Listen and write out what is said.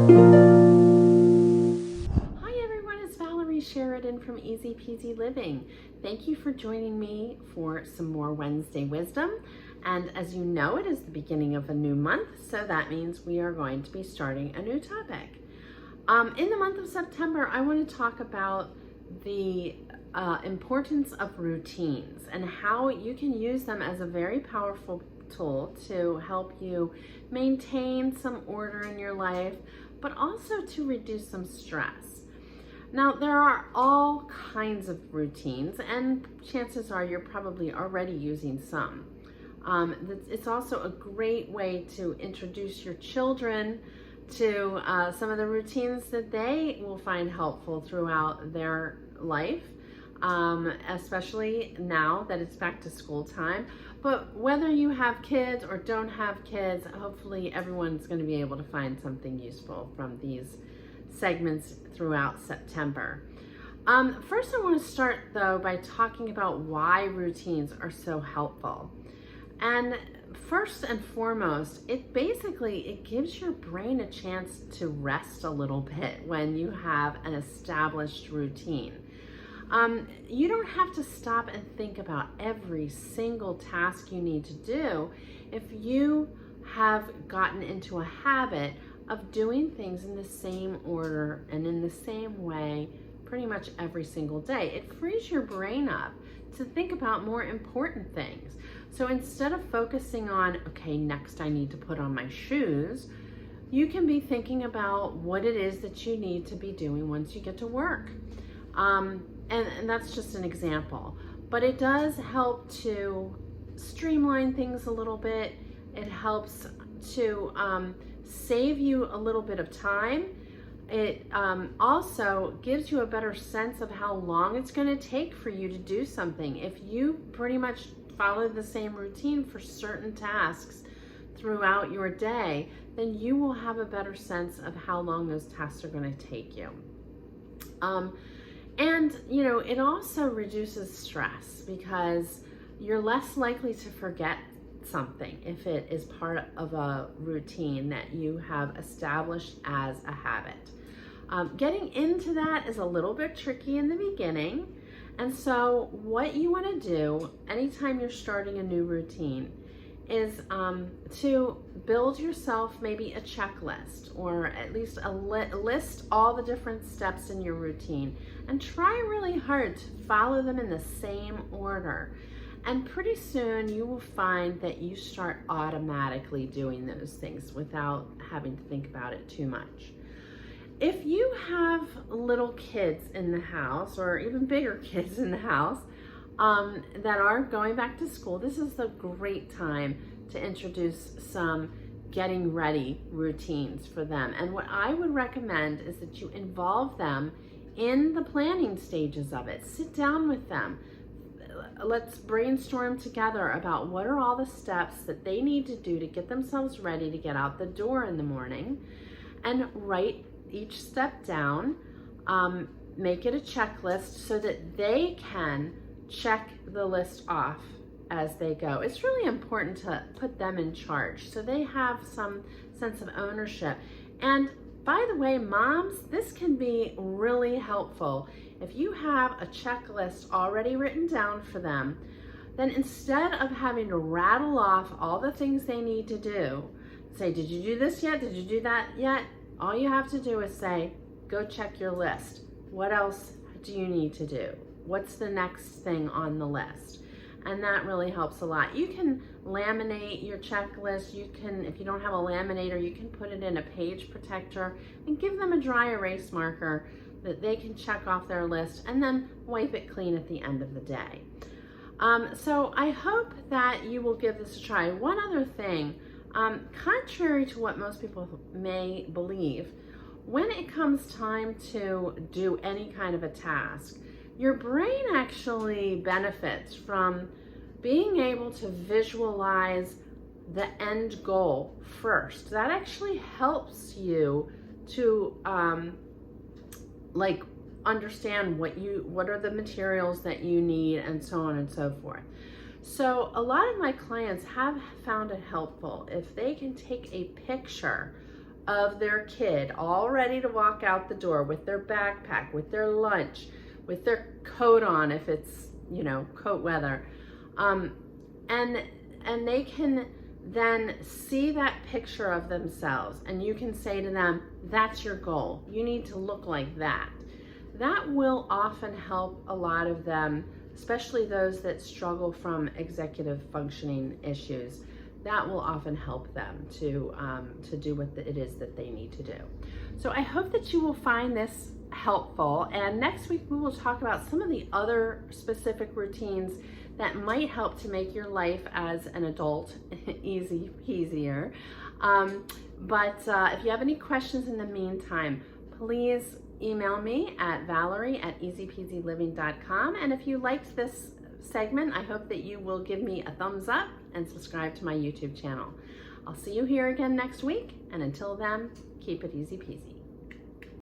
Hi everyone, it's Valerie Sheridan from Easy Peasy Living. Thank you for joining me for some more Wednesday wisdom. And as you know, it is the beginning of a new month, so that means we are going to be starting a new topic. In the month of September, I want to talk about the importance of routines and how you can use them as a very powerful tool to help you maintain some order in your life, but also to reduce some stress. Now, there are all kinds of routines, and chances are you're probably already using some. It's also a great way to introduce your children to some of the routines that they will find helpful throughout their life, especially now that it's back to school time. But whether you have kids or don't have kids, hopefully everyone's going to be able to find something useful from these segments throughout September. First, I want to start though by talking about why routines are so helpful. And first and foremost, it gives your brain a chance to rest a little bit when you have an established routine. You don't have to stop and think about every single task you need to do if you have gotten into a habit of doing things in the same order and in the same way pretty much every single day. It frees your brain up to think about more important things. So instead of focusing on, okay, next I need to put on my shoes, you can be thinking about what it is that you need to be doing once you get to work. And that's just an example, but it does help to streamline things a little bit. It helps to save you a little bit of time. It also gives you a better sense of how long it's going to take for you to do something. If you pretty much follow the same routine for certain tasks throughout your day, then you will have a better sense of how long those tasks are going to take you. And, it also reduces stress because you're less likely to forget something if it is part of a routine that you have established as a habit. Getting into that is a little bit tricky in the beginning. And so what you want to do anytime you're starting a new routine is to build yourself maybe a checklist, or at least list all the different steps in your routine and try really hard to follow them in the same order. And pretty soon you will find that you start automatically doing those things without having to think about it too much. If you have little kids in the house, or even bigger kids in the house, that are going back to school, this is a great time to introduce some getting ready routines for them. And what I would recommend is that you involve them in the planning stages of it. Sit down with them. Let's brainstorm together about what are all the steps that they need to do to get themselves ready to get out the door in the morning, and write each step down. Make it a checklist so that they can check the list off as they go. It's really important to put them in charge so they have some sense of ownership. And by the way, moms, this can be really helpful. If you have a checklist already written down for them, then instead of having to rattle off all the things they need to do, say, did you do this yet? Did you do that yet? All you have to do is say, go check your list. What else do you need to do? What's the next thing on the list? And that really helps a lot. You can laminate your checklist. You can, if you don't have a laminator, you can put it in a page protector and give them a dry erase marker that they can check off their list and then wipe it clean at the end of the day. So I hope that you will give this a try. One other thing, contrary to what most people may believe, when it comes time to do any kind of a task, your brain actually benefits from being able to visualize the end goal first. That actually helps you to understand what are the materials that you need and so on and so forth. So a lot of my clients have found it helpful if they can take a picture of their kid all ready to walk out the door with their backpack, with their lunch, with their coat on if it's, you know, coat weather. And they can then see that picture of themselves, and you can say to them, that's your goal. You need to look like that. That will often help a lot of them, especially those that struggle from executive functioning issues. That will often help them to do what it is that they need to do. So I hope that you will find this helpful, and next week we will talk about some of the other specific routines that might help to make your life as an adult easier. But if you have any questions in the meantime, please email me at valerie@easypeasyliving.com. And if you liked this segment, I hope that you will give me a thumbs up and subscribe to my YouTube channel. I'll see you here again next week, and until then, keep it easy peasy.